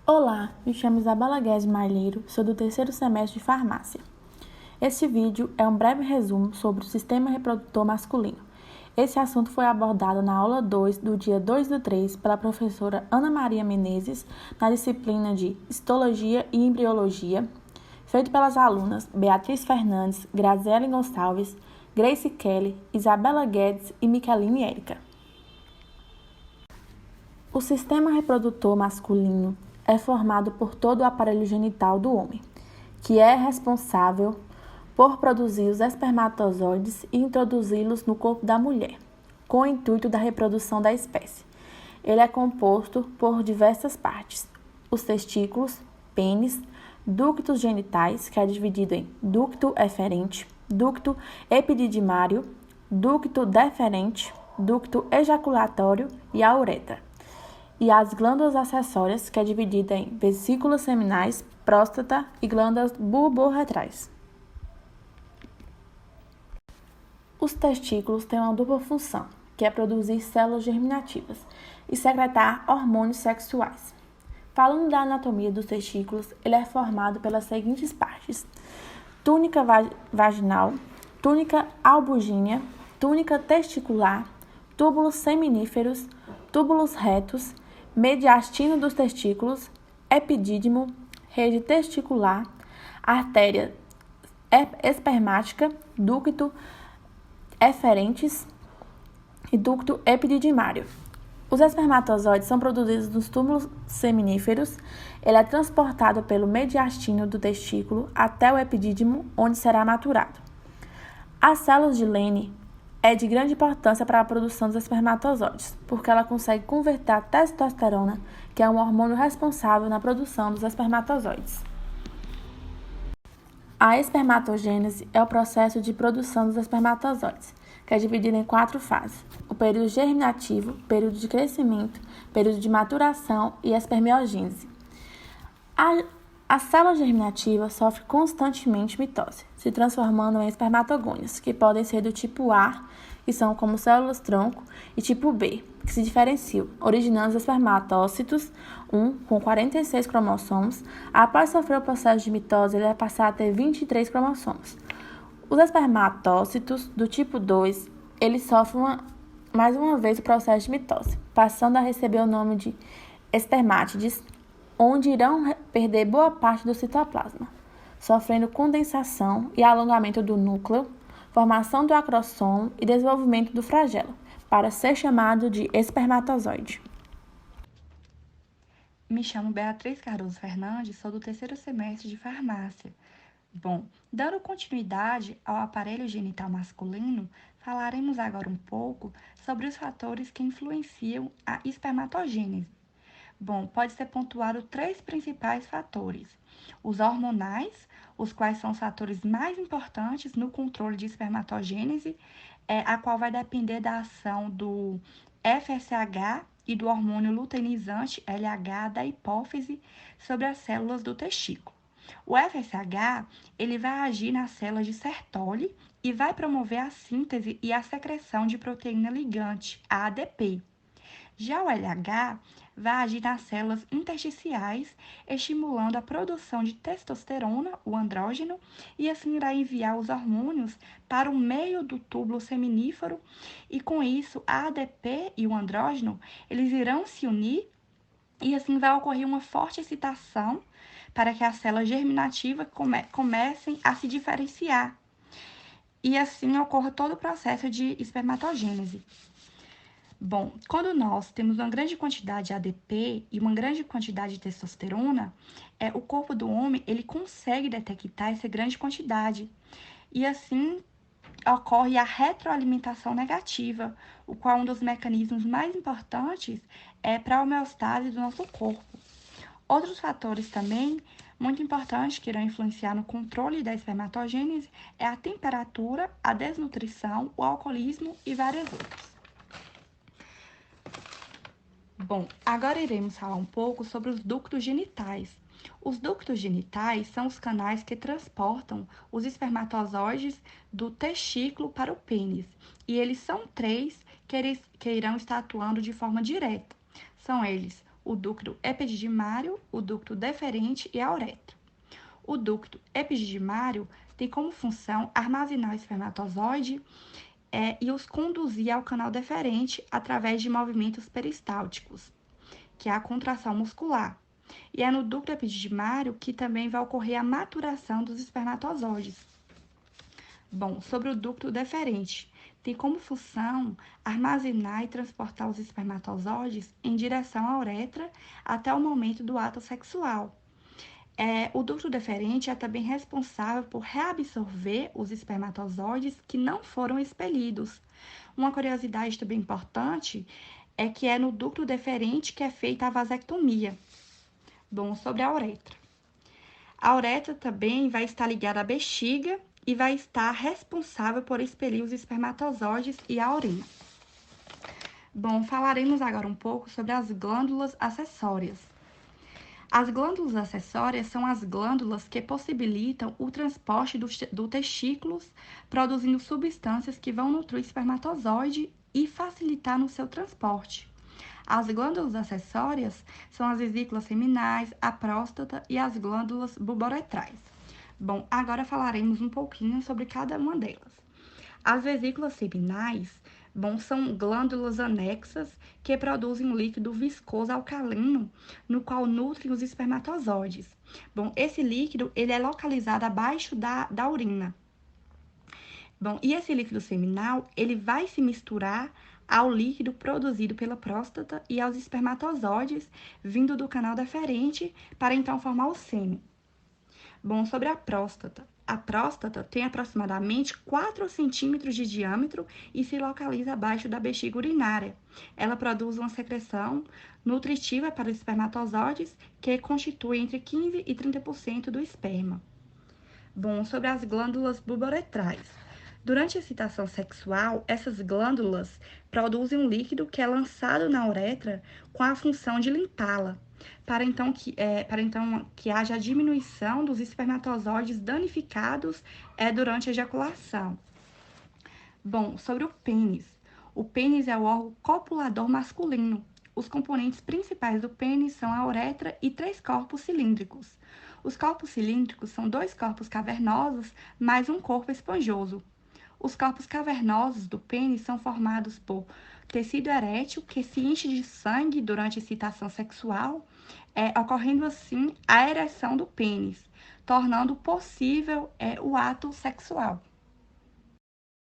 Olá, me chamo Isabela Guedes Malheiro, sou do terceiro semestre de farmácia. Este vídeo é um breve resumo sobre o sistema reprodutor masculino. Esse assunto foi abordado na aula 2 do dia 2/3 pela professora Ana Maria Menezes, na disciplina de Histologia e Embriologia, feito pelas alunas Beatriz Fernandes, Graziele Gonçalves, Grace Kelly, Isabela Guedes e Micheline Érica. O sistema reprodutor masculino é formado por todo o aparelho genital do homem, que é responsável por produzir os espermatozoides e introduzi-los no corpo da mulher, com o intuito da reprodução da espécie. Ele é composto por diversas partes: os testículos, pênis, ductos genitais, que é dividido em ducto eferente, ducto epididimário, ducto deferente, ducto ejaculatório e a uretra, e as glândulas acessórias, que é dividida em vesículas seminais, próstata e glândulas bulborretrais. Os testículos têm uma dupla função, que é produzir células germinativas e secretar hormônios sexuais. Falando da anatomia dos testículos, ele é formado pelas seguintes partes: túnica vaginal, túnica albugínea, túnica testicular, túbulos seminíferos, túbulos retos, mediastino dos testículos, epidídimo, rede testicular, artéria espermática, ducto eferentes e ducto epididimário. Os espermatozoides são produzidos nos túbulos seminíferos. Ele é transportado pelo mediastino do testículo até o epidídimo, onde será maturado. As células de Leydig é de grande importância para a produção dos espermatozoides, porque ela consegue converter a testosterona, que é um hormônio responsável na produção dos espermatozoides. A espermatogênese é o processo de produção dos espermatozoides, que é dividido em 4 fases: o período germinativo, período de crescimento, período de maturação e espermiogênese. A célula germinativa sofre constantemente mitose, se transformando em espermatogônias, que podem ser do tipo A, que são como células-tronco, e tipo B, que se diferenciam, originando os espermatócitos, com 46 cromossomos. Após sofrer o processo de mitose, ele vai passar a ter 23 cromossomos. Os espermatócitos do tipo 2, eles sofrem mais uma vez o processo de mitose, passando a receber o nome de espermátides, onde irão perder boa parte do citoplasma, sofrendo condensação e alongamento do núcleo, formação do acrossomo e desenvolvimento do flagelo, para ser chamado de espermatozoide. Me chamo Beatriz Cardoso Fernandes, sou do terceiro semestre de farmácia. Bom, dando continuidade ao aparelho genital masculino, falaremos agora um pouco sobre os fatores que influenciam a espermatogênese. Bom, pode ser pontuado 3 principais fatores: os hormonais, os quais são os fatores mais importantes no controle de espermatogênese, a qual vai depender da ação do FSH e do hormônio luteinizante LH da hipófise sobre as células do testículo. O FSH, ele vai agir nas células de Sertoli e vai promover a síntese e a secreção de proteína ligante, a ADP. Já o LH vai agir nas células intersticiais, estimulando a produção de testosterona, o andrógeno, e assim irá enviar os hormônios para o meio do túbulo seminífero, e com isso a ADP e o andrógeno, eles irão se unir e assim vai ocorrer uma forte excitação para que as células germinativas comecem a se diferenciar. E assim ocorra todo o processo de espermatogênese. Bom, quando nós temos uma grande quantidade de ADP e uma grande quantidade de testosterona, o corpo do homem ele consegue detectar essa grande quantidade. E assim ocorre a retroalimentação negativa, o qual é um dos mecanismos mais importantes para a homeostase do nosso corpo. Outros fatores também muito importantes que irão influenciar no controle da espermatogênese é a temperatura, a desnutrição, o alcoolismo e várias outras. Bom, agora iremos falar um pouco sobre os ductos genitais. Os ductos genitais são os canais que transportam os espermatozoides do testículo para o pênis. E eles são 3 que irão estar atuando de forma direta. São eles o ducto epididymário, o ducto deferente e a uretra. O ducto epididymário tem como função armazenar o espermatozoide e os conduzir ao canal deferente através de movimentos peristálticos, que é a contração muscular. E é no ducto epididymário que também vai ocorrer a maturação dos espermatozoides. Bom, sobre o ducto deferente, tem como função armazenar e transportar os espermatozoides em direção à uretra até o momento do ato sexual. O ducto deferente é também responsável por reabsorver os espermatozoides que não foram expelidos. Uma curiosidade também importante é que é no ducto deferente que é feita a vasectomia. Bom, sobre a uretra. A uretra também vai estar ligada à bexiga e vai estar responsável por expelir os espermatozoides e a urina. Bom, falaremos agora um pouco sobre as glândulas acessórias. As glândulas acessórias são as glândulas que possibilitam o transporte do testículos, produzindo substâncias que vão nutrir o espermatozoide e facilitar no seu transporte. As glândulas acessórias são as vesículas seminais, a próstata e as glândulas bulboretrais. Bom, agora falaremos um pouquinho sobre cada uma delas. As vesículas seminais, são glândulas anexas que produzem um líquido viscoso alcalino, no qual nutrem os espermatozoides. Esse líquido ele é localizado abaixo da urina. E esse líquido seminal ele vai se misturar ao líquido produzido pela próstata e aos espermatozoides vindo do canal deferente para então formar o sêmen. Sobre a próstata. A próstata tem aproximadamente 4 centímetros de diâmetro e se localiza abaixo da bexiga urinária. Ela produz uma secreção nutritiva para os espermatozoides que constitui entre 15% e 30% do esperma. Sobre as glândulas bulboretrais. Durante a excitação sexual, essas glândulas produzem um líquido que é lançado na uretra com a função de limpá-la, para então que haja a diminuição dos espermatozoides danificados durante a ejaculação. Sobre o pênis. O pênis é o órgão copulador masculino. Os componentes principais do pênis são a uretra e 3 corpos cilíndricos. Os corpos cilíndricos são 2 corpos cavernosos mais um corpo esponjoso. Os corpos cavernosos do pênis são formados por tecido erétil que se enche de sangue durante a excitação sexual, ocorrendo assim a ereção do pênis, tornando possível o ato sexual.